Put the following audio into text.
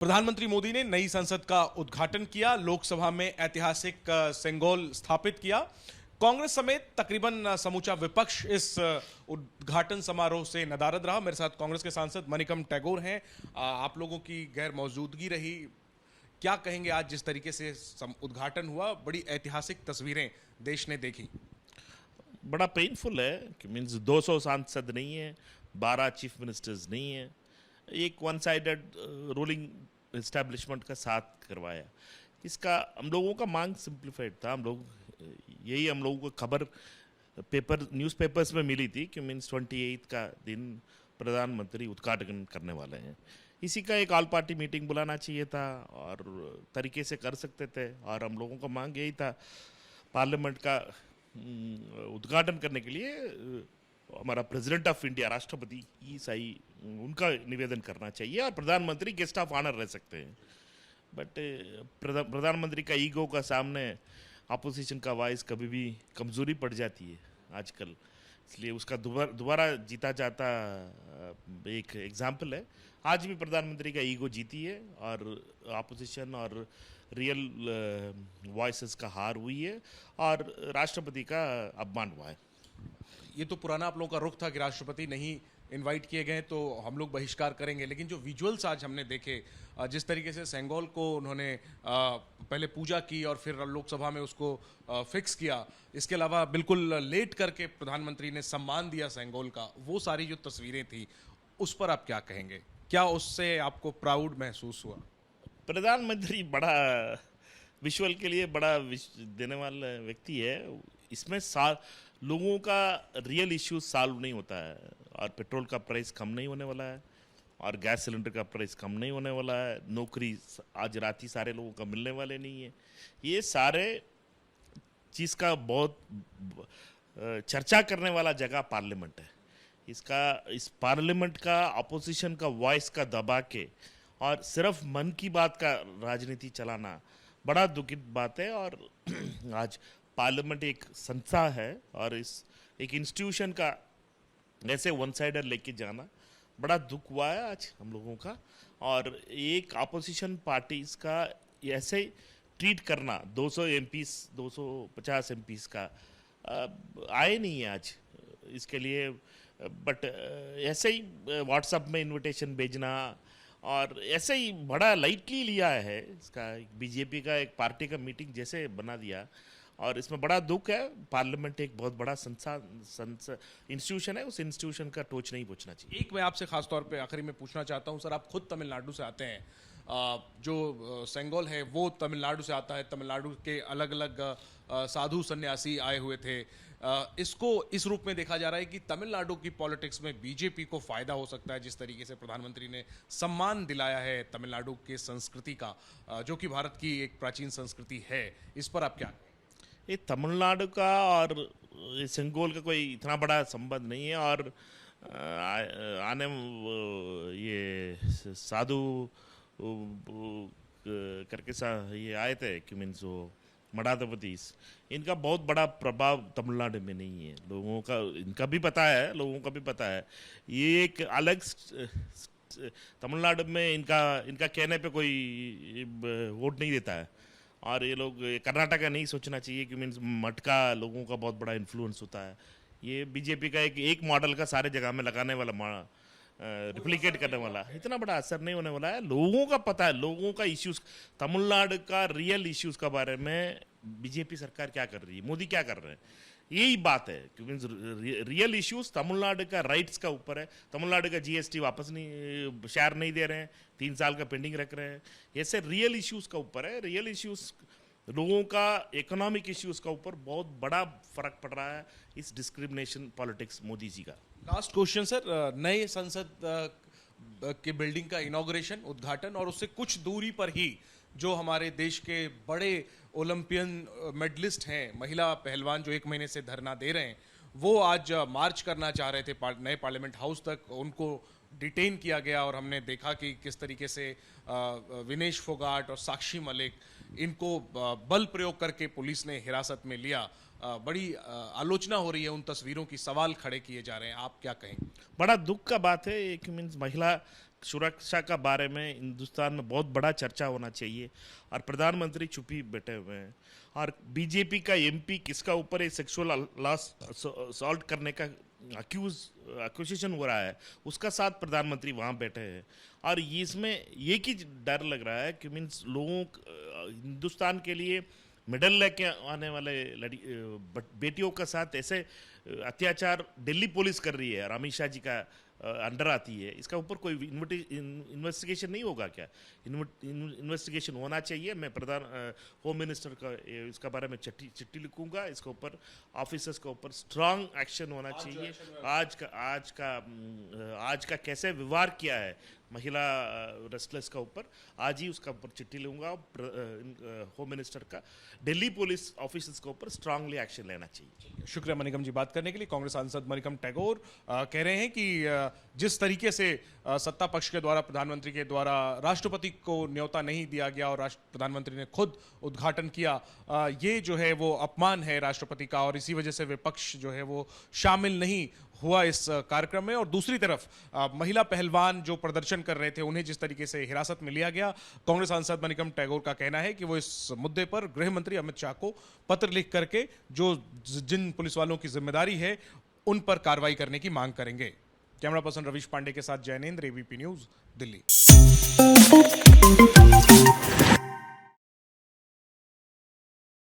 प्रधानमंत्री मोदी ने नई संसद का उद्घाटन किया। लोकसभा में ऐतिहासिक सेंगोल स्थापित किया। कांग्रेस समेत तकरीबन समूचा विपक्ष इस उद्घाटन समारोह से नदारद रहा। मेरे साथ कांग्रेस के सांसद मनिकम टैगोर हैं। आप लोगों की गैर मौजूदगी रही, क्या कहेंगे? आज जिस तरीके से उद्घाटन हुआ, बड़ी ऐतिहासिक तस्वीरें देश ने देखी। बड़ा पेनफुल है कि मीन्स 200 सांसद नहीं है, 12 चीफ मिनिस्टर्स नहीं है, एक वन साइडेड रूलिंग इस्टेब्लिशमेंट का साथ करवाया। इसका हम लोगों का मांग सिंप्लीफाइड था। हम लोगों को खबर न्यूज़पेपर्स में मिली थी कि मीन्स 28 का दिन प्रधानमंत्री उद्घाटन करने वाले हैं। इसी का एक ऑल पार्टी मीटिंग बुलाना चाहिए था और तरीके से कर सकते थे। और हम लोगों का मांग यही था, पार्लियामेंट का उद्घाटन करने के लिए हमारा प्रेसिडेंट ऑफ इंडिया, राष्ट्रपति सही उनका निवेदन करना चाहिए और प्रधानमंत्री गेस्ट ऑफ ऑनर रह सकते हैं। बट प्रधानमंत्री का ईगो का सामने अपोजिशन का वॉइस कभी भी कमज़ोरी पड़ जाती है आजकल, इसलिए उसका दोबारा जीता जाता एक एग्जाम्पल है। आज भी प्रधानमंत्री का ईगो जीती है और अपोजिशन और रियल वॉइसेस का हार हुई है और राष्ट्रपति का अपमान हुआ है। ये तो पुराना आप लोगों का रुख था कि राष्ट्रपति नहीं इनवाइट किए गए तो हम लोग बहिष्कार करेंगे, लेकिन जो विजुअल्स आज हमने देखे, जिस तरीके से सेंगोल को उन्होंने पहले पूजा की और फिर लोकसभा में उसको फिक्स किया, इसके अलावा बिल्कुल लेट करके प्रधानमंत्री ने सम्मान दिया सेंगोल का, वो सारी जो तस्वीरें थी उस पर आप क्या कहेंगे? क्या उससे आपको प्राउड महसूस हुआ? प्रधानमंत्री बड़ा विजुअल के लिए बड़ा देने वाला व्यक्ति है। इसमें लोगों का रियल इश्यूज सॉल्व नहीं होता है और पेट्रोल का प्राइस कम नहीं होने वाला है और गैस सिलेंडर का प्राइस कम नहीं होने वाला है। नौकरी आज रात ही सारे लोगों का मिलने वाले नहीं है। ये सारे चीज़ का बहुत चर्चा करने वाला जगह पार्लियामेंट है। इस पार्लियामेंट का अपोजिशन का वॉइस का दबा के और सिर्फ मन की बात का राजनीति चलाना बड़ा दुखित बात है। और आज पार्लियामेंट एक संस्था है और इस एक इंस्टीट्यूशन का ऐसे वन साइडर लेके जाना बड़ा दुख हुआ है आज हम लोगों का। और एक अपोजिशन पार्टीज का ऐसे ट्रीट करना, 200 एमपीस 250 एमपीस का आए नहीं है आज इसके लिए। बट ऐसे ही व्हाट्सएप में इनविटेशन भेजना और ऐसे ही बड़ा लाइटली लिया है इसका, बीजेपी का एक पार्टी का मीटिंग जैसे बना दिया और इसमें बड़ा दुख है। पार्लियामेंट एक बहुत बड़ा इंस्टीट्यूशन है, उस इंस्टीट्यूशन का टोच नहीं पहुंचना चाहिए। एक मैं आपसे खास तौर पे आखिरी में पूछना चाहता हूं सर, आप खुद तमिलनाडु से आते हैं, जो सेंगोल है वो तमिलनाडु से आता है। तमिलनाडु के अलग अलग साधु सन्यासी आए हुए थे। इसको इस रूप में देखा जा रहा है कि तमिलनाडु की पॉलिटिक्स में बीजेपी को फायदा हो सकता है, जिस तरीके से प्रधानमंत्री ने सम्मान दिलाया है तमिलनाडु के संस्कृति का, जो कि भारत की एक प्राचीन संस्कृति है। इस पर आप क्या? ये तमिलनाडु का और सेंगोल का कोई इतना बड़ा संबंध नहीं है। और आने ये साधु करके ये आए थे कि मीन्स वो मठाधिपति, इनका बहुत बड़ा प्रभाव तमिलनाडु में नहीं है। लोगों का इनका भी पता है, लोगों का भी पता है। ये एक अलग तमिलनाडु में इनका कहने पे कोई वोट नहीं देता है और ये लोग कर्नाटक का नहीं सोचना चाहिए कि मीन्स मठ का लोगों का बहुत बड़ा इन्फ्लुएंस होता है। ये बीजेपी का एक मॉडल का सारे जगह में लगाने वाला, रिप्लिकेट करने वाला, इतना बड़ा असर नहीं होने वाला है। लोगों का पता है, लोगों का इश्यूज, तमिलनाडु का रियल इश्यूज के बारे में बीजेपी सरकार क्या कर रही है, मोदी क्या कर रहे हैं, यही बात है कि मीन्स रियल इश्यूज तमिलनाडु का राइट्स का ऊपर है। तमिलनाडु का जीएसटी वापस नहीं, शेयर नहीं दे रहे हैं, 3 साल का पेंडिंग रख रहे हैं। ऐसे रियल इश्यूज का ऊपर है। रियल इश्यूज लोगों का इकोनॉमिक इश्यूज का ऊपर बहुत बड़ा फर्क पड़ रहा है इस डिस्क्रिमिनेशन पॉलिटिक्स मोदी जी का। लास्ट क्वेश्चन सर, नए संसद के बिल्डिंग का इनॉग्रेशन, उद्घाटन, और उससे कुछ दूरी पर ही जो हमारे देश के बड़े ओलंपियन मेडलिस्ट हैं, महिला पहलवान जो 1 महीने से धरना दे रहे हैं, वो आज मार्च करना चाह रहे थे नए पार्लियामेंट हाउस तक। उनको डिटेन किया गया और हमने देखा कि किस तरीके से विनेश फोगाट और साक्षी मलिक, इनको बल प्रयोग करके पुलिस ने हिरासत में लिया। बड़ी आलोचना हो रही है उन तस्वीरों की, सवाल खड़े किए जा रहे हैं, आप क्या कहेंगे? बड़ा दुख का बात है। एक मीन्स महिला सुरक्षा का बारे में हिंदुस्तान में बहुत बड़ा चर्चा होना चाहिए और प्रधानमंत्री चुप ही बैठे हुए हैं। और बीजेपी का एमपी किसका ऊपर सेक्सुअल लॉस सॉल्व करने का एक्यूजेशन हो रहा है, उसका साथ प्रधानमंत्री वहाँ बैठे हैं। और इसमें एक ही डर लग रहा है कि मीन्स लोगों हिंदुस्तान के लिए मेडल लेके आने वाले बेटियों का साथ ऐसे अत्याचार दिल्ली पुलिस कर रही है और अमित शाह जी का अंडर आती है, इसका ऊपर कोई इन्वेस्टिगेशन नहीं होगा क्या? इन्वेस्टिगेशन होना चाहिए। मैं प्रधान होम मिनिस्टर का इसका बारे में चिट्ठी लिखूंगा, इसके ऊपर ऑफिसर्स के ऊपर स्ट्रांग एक्शन होना चाहिए। आज का कैसे व्यवहार किया है महिला रेस्टलर्स का ऊपर, आज ही उसका ऊपर चिट्ठी लूंगा। होम मिनिस्टर का दिल्ली पुलिस ऑफिसर्स के ऊपर स्ट्रांगली एक्शन लेना चाहिए। शुक्रिया मनिकम जी बात करने के लिए। कांग्रेस सांसद मनिकम टैगोर कह रहे हैं कि जिस तरीके से सत्ता पक्ष के द्वारा प्रधानमंत्री के द्वारा राष्ट्रपति को न्योता नहीं दिया गया और प्रधानमंत्री ने खुद उद्घाटन किया, ये जो है वो अपमान है राष्ट्रपति का, और इसी वजह से विपक्ष जो है वो शामिल नहीं हुआ इस कार्यक्रम में। और दूसरी तरफ महिला पहलवान जो प्रदर्शन कर रहे थे, उन्हें जिस तरीके से हिरासत में लिया गया, कांग्रेस सांसद मनिकम टैगोर का कहना है कि वो इस मुद्दे पर गृह मंत्री अमित शाह को पत्र लिख करके जो जिन पुलिस वालों की जिम्मेदारी है उन पर कार्रवाई करने की मांग करेंगे। कैमरा पर्सन रवीश पांडे के साथ जैनेंद्र, एबीपी न्यूज, दिल्ली।